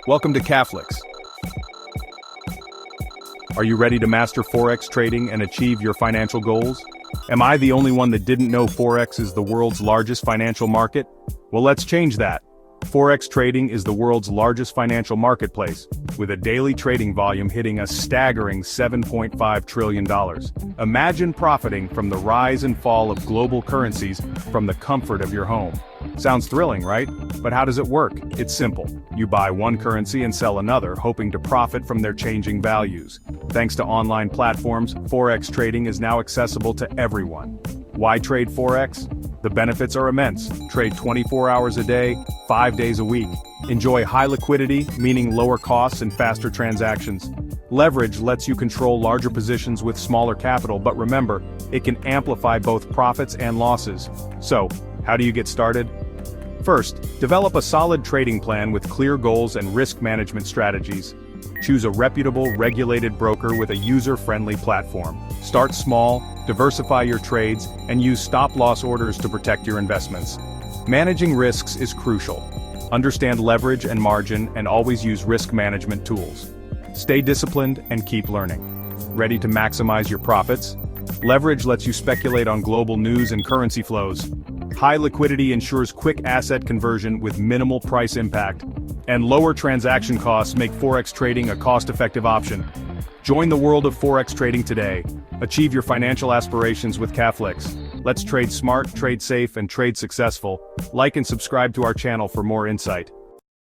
Welcome to Caflix. Are you ready to master Forex trading and achieve your financial goals? Am I the only one that didn't know Forex is the world's largest financial market? Well, let's change that. Forex trading is the world's largest financial marketplace, with a daily trading volume hitting a staggering $7.5 trillion. Imagine profiting from the rise and fall of global currencies from the comfort of your home. Sounds thrilling, right? But how does it work? It's simple. You buy one currency and sell another, hoping to profit from their changing values. Thanks to online platforms, Forex trading is now accessible to everyone. Why trade Forex? The benefits are immense. Trade 24 hours a day, 5 days a week. Enjoy high liquidity, meaning lower costs and faster transactions. Leverage lets you control larger positions with smaller capital, but remember, it can amplify both profits and losses. So, how do you get started? First, develop a solid trading plan with clear goals and risk management strategies. Choose a reputable, regulated broker with a user-friendly platform. Start small, diversify your trades, and use stop-loss orders to protect your investments. Managing risks is crucial. Understand leverage and margin, and always use risk management tools. Stay disciplined and keep learning. Ready to maximize your profits? Leverage lets you speculate on global news and currency flows. High liquidity ensures quick asset conversion with minimal price impact. And lower transaction costs make Forex trading a cost-effective option. Join the world of Forex trading today. Achieve your financial aspirations with Caflix. Let's trade smart, trade safe, and trade successful. Like and subscribe to our channel for more insight.